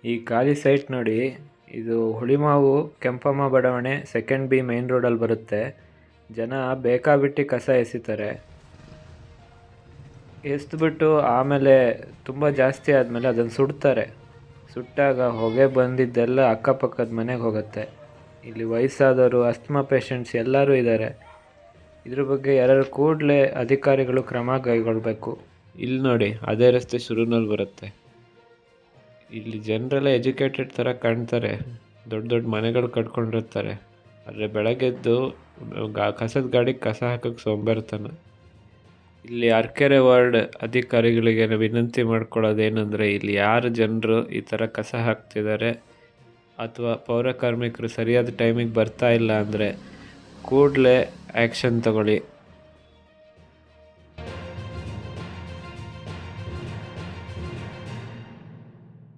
ಈ ಖಾಲಿ ಸೈಟ್ ನೋಡಿ, ಇದು ಹುಳಿಮಾವು ಕೆಂಪಮ್ಮ ಬಡಾವಣೆ ಸೆಕೆಂಡ್ ಬಿ ಮೈನ್ ರೋಡಲ್ಲಿ ಬರುತ್ತೆ. ಜನ ಬೇಕಾಬಿಟ್ಟಿ ಕಸ ಎಸಿತಾರೆ. ಎಸ್ದುಬಿಟ್ಟು ಆಮೇಲೆ ತುಂಬ ಜಾಸ್ತಿ ಆದಮೇಲೆ ಅದನ್ನು ಸುಡ್ತಾರೆ. ಸುಟ್ಟಾಗ ಹೊಗೆ ಬಂದಿದ್ದೆಲ್ಲ ಅಕ್ಕಪಕ್ಕದ ಮನೆಗೆ ಹೋಗುತ್ತೆ. ಇಲ್ಲಿ ವಯಸ್ಸಾದವರು, ಅಸ್ತಮಾ ಪೇಷಂಟ್ಸ್ ಎಲ್ಲರೂ ಇದ್ದಾರೆ. ಇದ್ರ ಬಗ್ಗೆ ಯಾರು ಕೂಡಲೇ ಅಧಿಕಾರಿಗಳು ಕ್ರಮ ಕೈಗೊಳ್ಳಬೇಕು. ಇಲ್ಲಿ ನೋಡಿ, ಅದೇ ರಸ್ತೆ ಶುರುನಲ್ಲಿ ಬರುತ್ತೆ. ಇಲ್ಲಿ ಜನರೆಲ್ಲ ಎಜುಕೇಟೆಡ್ ಥರ ಕಾಣ್ತಾರೆ, ದೊಡ್ಡ ದೊಡ್ಡ ಮನೆಗಳು ಕಟ್ಕೊಂಡಿರ್ತಾರೆ. ಆದರೆ ಬೆಳಗ್ಗೆದ್ದು ಕಸದ ಗಾಡಿಗೆ ಕಸ ಹಾಕೋಕ್ಕೆ ಸೋಂಬೇರ್ತನ. ಇಲ್ಲಿ ಅರಕೆರೆ ವಾರ್ಡ್ ಅಧಿಕಾರಿಗಳಿಗೆ ವಿನಂತಿ ಮಾಡ್ಕೊಳ್ಳೋದೇನೆಂದರೆ, ಇಲ್ಲಿ ಯಾರು ಜನರು ಈ ಥರ ಕಸ ಹಾಕ್ತಿದ್ದಾರೆ ಅಥವಾ ಪೌರ ಕಾರ್ಮಿಕರು ಸರಿಯಾದ ಟೈಮಿಗೆ ಬರ್ತಾ ಇಲ್ಲ ಅಂದರೆ ಕೂಡಲೇ ಆ್ಯಕ್ಷನ್ ತಗೊಳ್ಳಿ.